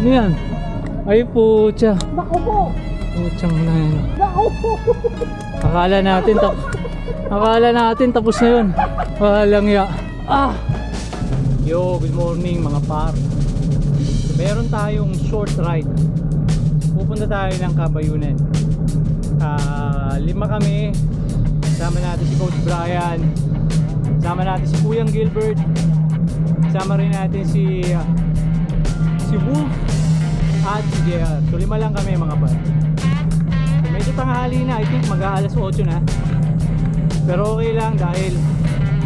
Ano yan? Ay putya. Naku po! Putyang na yan. Naku po! Akala natin tapos na yun. Walang ya. Ah! Yo, good morning mga par. So, meron tayong short ride. Pupunta tayo ng Kabayunan. 5 kami. Kasama natin si Coach Brian. Kasama natin si Kuyang Gilbert. Kasama rin natin si Wolf at si JR. So 5 lang kami mga par. So, medyo tanghali na. I think mag-aalas 8 na. Pero okay lang dahil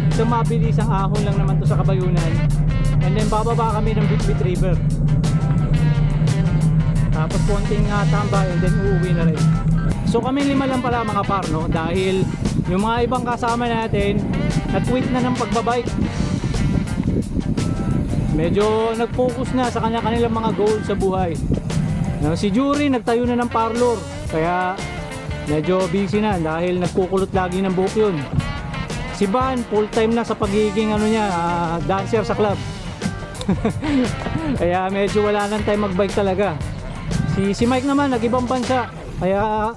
isang mabilis ang ahon lang naman to sa Kabayunan. And then bababa kami ng Bitbit River. Tapos konting tambay and then uuwi na rin. So kami 5 lang pala mga par, no? Dahil yung mga ibang kasama natin nag-quit na ng pagbabike. Medyo nag-focus na sa kanilang mga goals sa buhay. Si Jury nagtayo na ng parlor. Kaya medyo busy na dahil nagkukulot lagi ng buhok yun. Si Van full time na sa pagiging dancer sa club. Kaya medyo wala nang time magbike talaga. Si Mike naman nag-ibang bansa. Kaya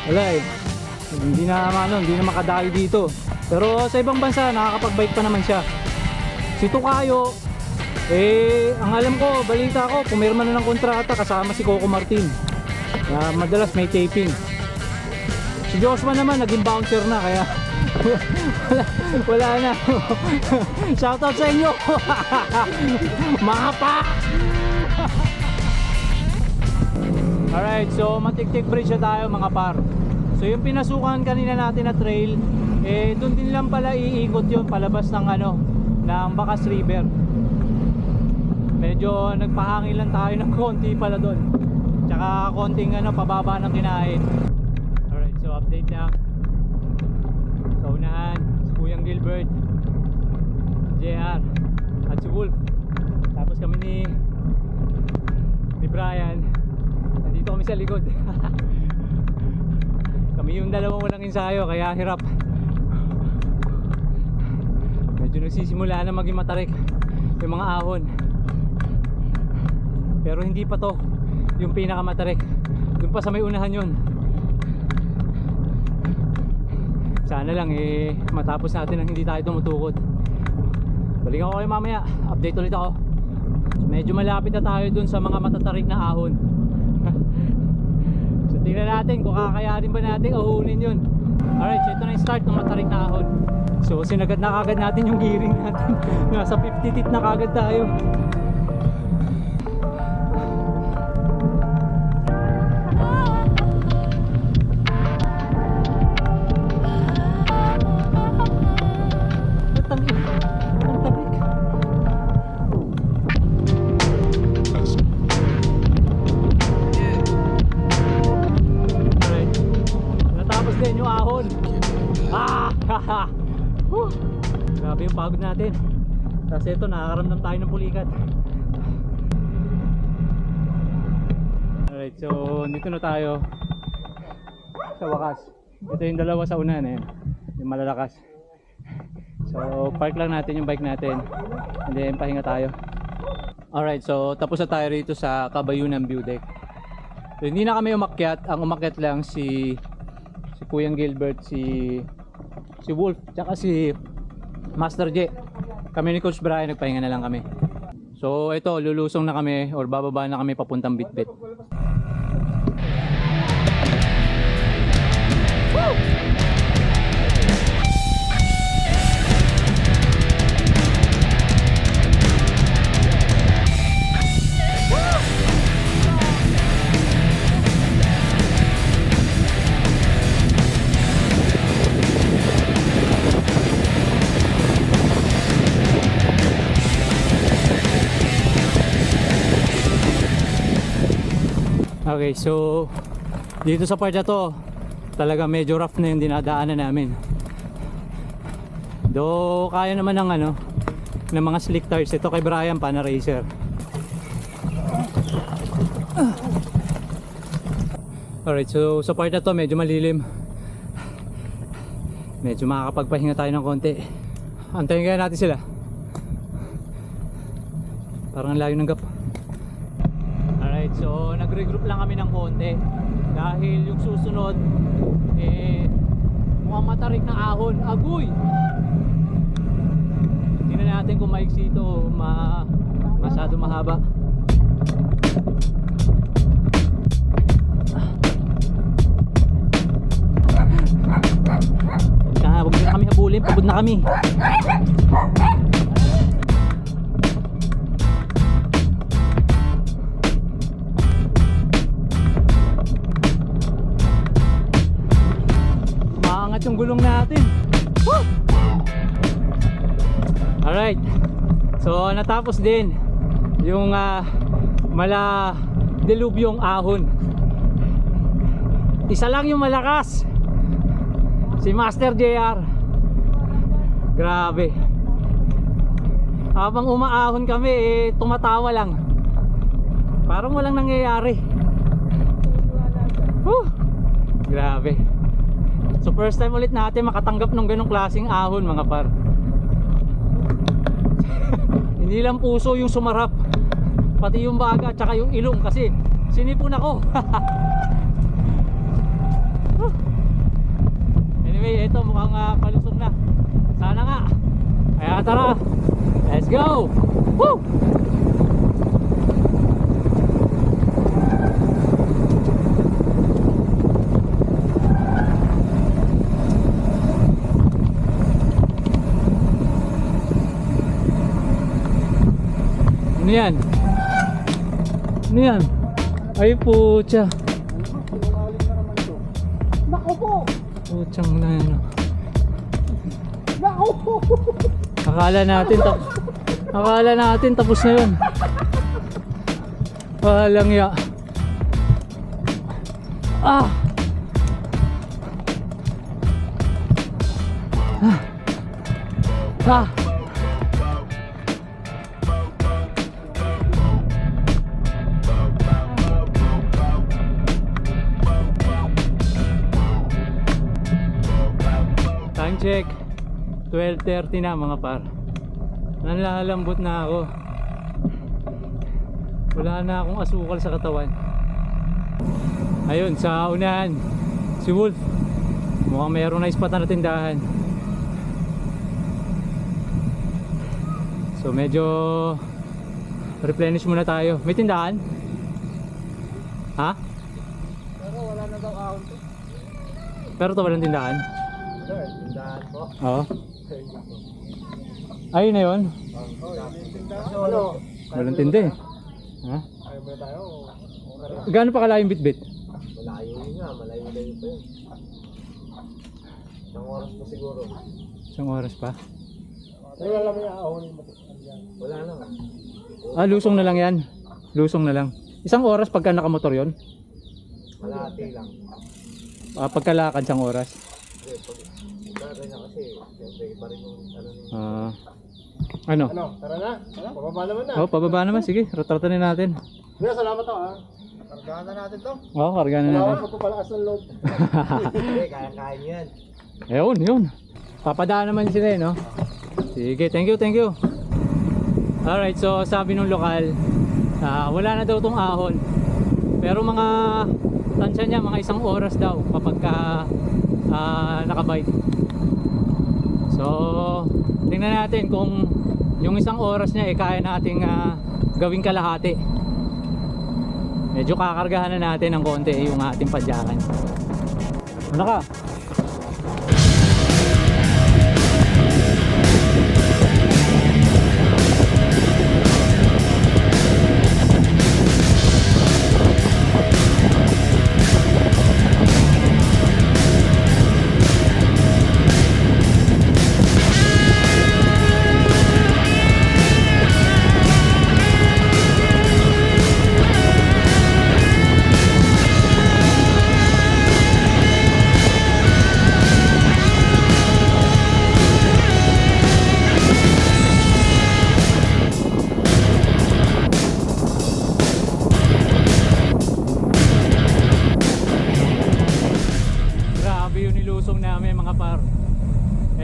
wala eh. Hindi na makadayo dito. Pero sa ibang bansa nakakapag-bike pa naman siya. Si Tukayo ang alam ko, balita ko, pumirma na ng kontrata kasama si Coco Martin. Madalas may taping. Si Joshua naman naging bouncer na kaya wala na. Shoutout sa inyo. Mga pa. Alright, so Matiktik Bridge na tayo mga par. So yung pinasukan kanina natin na trail, doon din lang pala iikot yun palabas ng ng Bacas River. Medyo nagpahangin lang tayo ng konti pala doon. Tsaka konting pababa ng kinain. Alright, so update lang. Sa unahan, si Kuyang Gilbert, JR, at si Wolf. Tapos kami ni Brian. Nandito kami sa likod. Kami yung dalawang walang ensayo kaya hirap. Medyo nagsisimula na maging matarik yung mga ahon. Pero hindi pa to yung pinakamatarik. Doon pa sa may unahan yun. Sana lang matapos natin ang hindi tayo tumutukod. Balikan ko kayo mamaya. Update ulit ako. So, medyo malapit na tayo dun sa mga matatarik na ahon. So tingnan natin kung kakayanin ba natin ahunin yun. Alright, so ito na yung start ng matarik na ahon. So sinagad na kagad natin yung gearing natin. Nasa 50 feet na kagad tayo. Grabe yung pagod natin. Kasi ito nakakaramdam tayo ng pulikat. Alright, so dito na tayo sa wakas. Ito yung dalawa sa una na yun, yung malalakas. So park lang natin yung bike natin and then pahinga tayo. Alright, so tapos na tayo rito sa Kabayunan View Deck. So hindi na kami umakyat. Ang umakyat lang si Kuyang Gilbert, si Wolf, tsaka si Master J. Kami ni Coach Brian nagpahinga na lang kami. So ito, lulusong na kami or bababa na kami papuntang Bitbit. Woo! Okay, so dito sa part na to talaga medyo rough na yung dinadaanan namin. Do kaya naman ng ng mga slick tires. Ito kay Brian pa na racer. Alright, so sa part na to medyo malilim. Medyo makakapagpahinga tayo ng konti. Antayin kaya natin sila. Parang layo ng gap. So nag-regroup lang kami ng konti dahil yung susunod mukhang matarik na ahon. Agoy! Tingnan natin kung maiksi ito o masyado mahaba. Huwag na kami habulin, pagod na kami. Maangat yung gulong natin. Woo! Alright, so natapos din yung mala dilubyong ahon. Isa lang yung malakas, si Master JR. Grabe. Habang umaahon kami tumatawa lang. Parang walang nangyayari. Grabe. So first time ulit natin makatanggap ng ganong klaseng ahon mga par. Hindi lang puso yung sumarap, pati yung baga at saka yung ilong kasi sinipon ako. Anyway, ito mukhang palusong na. Sana nga. Kaya tara, let's go. Woo! Ano yan? Ano yan? Ay pucha. Nako po! Puchang na ano. Nako po! Akala natin tapos na yun. Walang ya. Ah! Ah! Time check 12:30 na mga par. Nalalambot na ako. Wala na akong asukal sa katawan. Ayun, sa unahan si Wolf. Mukhang mayroong na spot na tindahan. So medyo replenish muna tayo. May tindahan? Ha? Pero wala na daw ahon to. Pero to walang tindahan? Sir, tindahan po. Oo. Ayun na yun. Ano? Walang tindi. Ha? Ayaw ba tayo? Gaano pa kalayo yung bitbit? Malayo yun nga, malayo pa yun. Isang oras pa siguro. Isang oras pa? Pero wala mo yung ahon yung wala na. Lusong na lang yan. Lusong na lang. Isang oras pagka nakamotor yon. Malati lang. Pagkalakad isang oras. Bagay na kasi, siyempre iba rin yung Ano? Ano? Tara na? Pababa naman na. Oh, pababa naman. Sige, ratratanin natin. Kuya, salamat to ha. Kargahan na natin to. Oo, kargaan na natin. Wala magpapalakas ng load. Hindi, kaya-kaya yan. Yun. Papadaan naman sila no? Sige, thank you. Alright, so sabi nung lokal, wala na daw tong ahon. Pero mga tansya niya, mga isang oras daw kapag nakabike. So, tingnan natin kung yung isang oras niya kaya nating gawing kalahati. Medyo kakargahan na natin ng konti yung ating padyakan. Ano ka?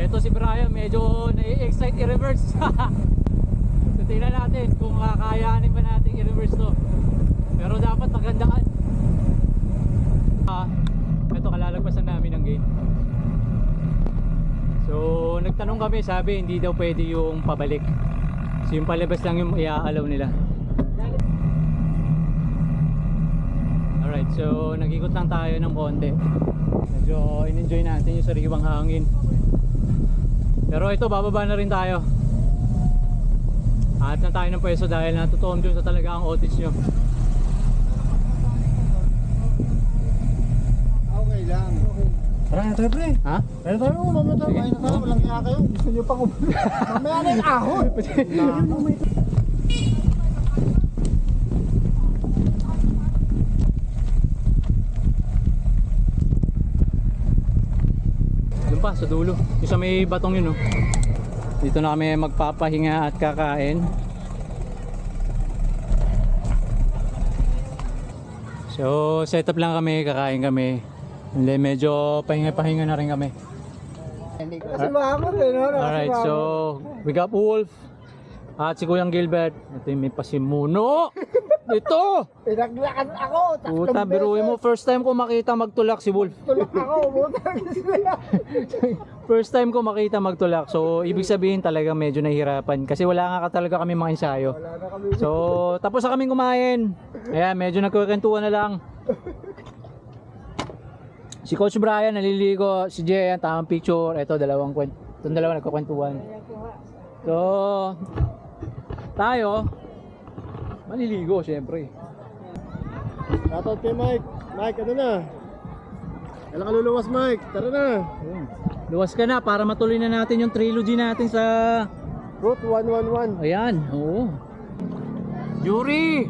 Ito si Brian medyo nai-excite i-reverse. So tingnan natin kung kakayanin ba natin i-reverse to. Pero dapat nagtanong kami, sabi hindi daw pwede yung pabalik. So yung palabas lang yung i-allow nila. Alright, so nag-ikot lang tayo ng konti. Medyo in-enjoy natin yung sariwang hangin. Pero ito, bababa na rin tayo. At na tayo ng pwesto dahil natutuon dun sa talaga ang otis nyo. Okay lang. Tara na tayo, pre. Ha? Tara tayo, mamaya tayo. Kain na tayo, walang iya kayo. Gusto nyo pa kumulo. Mamaya na yung ahon. Doon pa, sa dulo. Yung sa may batong yun, oh. Dito na kami magpapahinga at kakain. So, setup lang kami, kakain kami. Hindi, medyo pahinga-pahinga na rin kami. Kasi mahamon eh, no? Alright, so we got Wolf at si Kuyang Gilbert. Ito yung may pasimuno. Ito! Pinaglakan ako. Puta, biruin mo. First time ko makita magtulak si Wolf. Tulog ako. Buta sila. First time ko makita magtulak. So, ibig sabihin talaga medyo nahihirapan. Kasi wala nga talaga kami mga ensayo. Wala na kami. So, tapos na kaming kumain. Ayan, medyo nagkukwentuhan na lang. Si Coach Brian naliligo. Si Jay, ayan, tamang picture. Ito, itong dalawa nagkukwentuhan. So, tayo, maliligo syempre. Shoutout kay Mike. Mike, ano na? Kailan ka luluwas, Mike? Tara na. Ayun. Luwas ka na para matuloy na natin yung trilogy natin sa... Route 111. Ayan, oo. Yuri!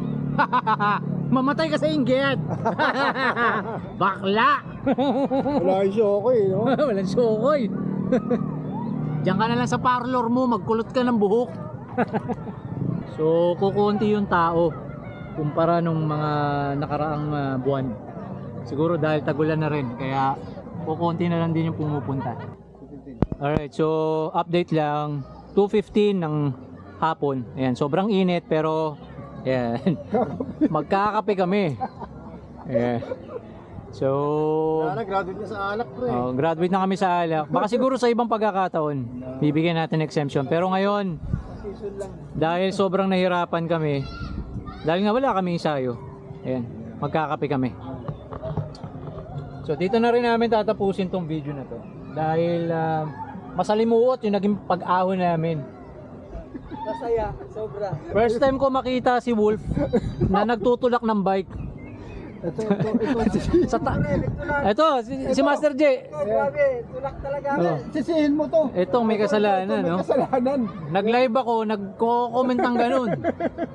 Mamatay ka sa inggit! Bakla! Wala yung show ko eh, no? Walang sukoy. Diyan ka na lang sa parlor mo, magkulot ka ng buhok. So, kukunti yung tao kumpara nung mga nakaraang buwan. Siguro dahil tagulan na rin, kaya kukunti na lang din yung pumupunta. Alright, so update lang. 2:15 ng hapon. Ayan, sobrang init pero ayan, magkakape kami. Ayan. So, Graduate na sa alak, pre. graduate na kami sa alak. Baka siguro sa ibang pagkakataon, bibigyan natin exemption. Pero ngayon, Season lang. dahil sobrang nahirapan kami, dahil nga wala kami ensayo, ayan, magkakape kami. So dito na rin namin tatapusin tong video na to. Dahil masalimuot yung naging pag-ahon namin. Masaya, sobra. First time ko makita si Wolf na nagtutulak ng bike. Ito, si Master J. Grabe, tulak talaga. Oh. Sisihin mo to. Itong may kasalanan, no? May kasalanan. Nag-live ako, nagko-comment ng ganun.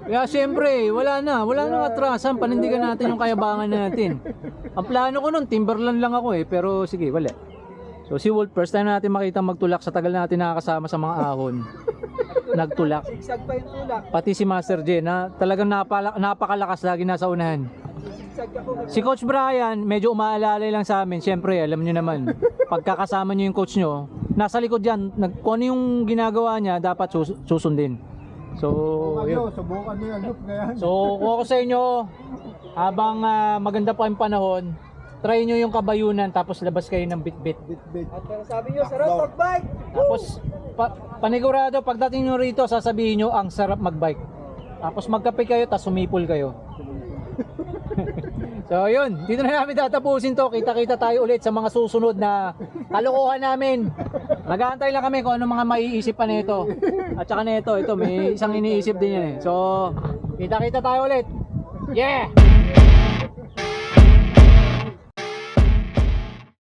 Kaya siyempre, wala na atrasan, panindigan natin yung kayabangan natin. Ang plano ko nun, Timberland lang ako eh, pero sige, wala. So si Wolf, first time natin makita magtulak sa tagal natin nakakasama sa mga ahon. Nagtulak. Sigsag pa yung tulak. Pati si Master J na talagang napakalakas lagi nasa unahan. Sigsag ako. Si Coach Brian, medyo umaalalay lang sa amin. Siyempre, alam nyo naman, pagkakasama nyo yung coach nyo, nasa likod yan, kung ano yung ginagawa niya, dapat susundin. So, yun. Subukan mo yung loop na yan. So, kung ako sa inyo, habang maganda pa yung panahon, try nyo yung kabayunan, tapos labas kayo ng bit-bit. At sabi nyo, sarap mag-bike. Tapos, panigurado, pagdating nyo rito, sasabihin nyo, ang sarap mag-bike. Tapos magkape kayo, tapos sumipol kayo. So yun, dito na namin tatapusin to. Kita-kita tayo ulit sa mga susunod na kalokohan namin. Nag-aantay lang kami kung ano mga maiisip pa nito. At saka nito, ito may isang iniisip din yan eh. So, kita-kita tayo ulit. Yeah!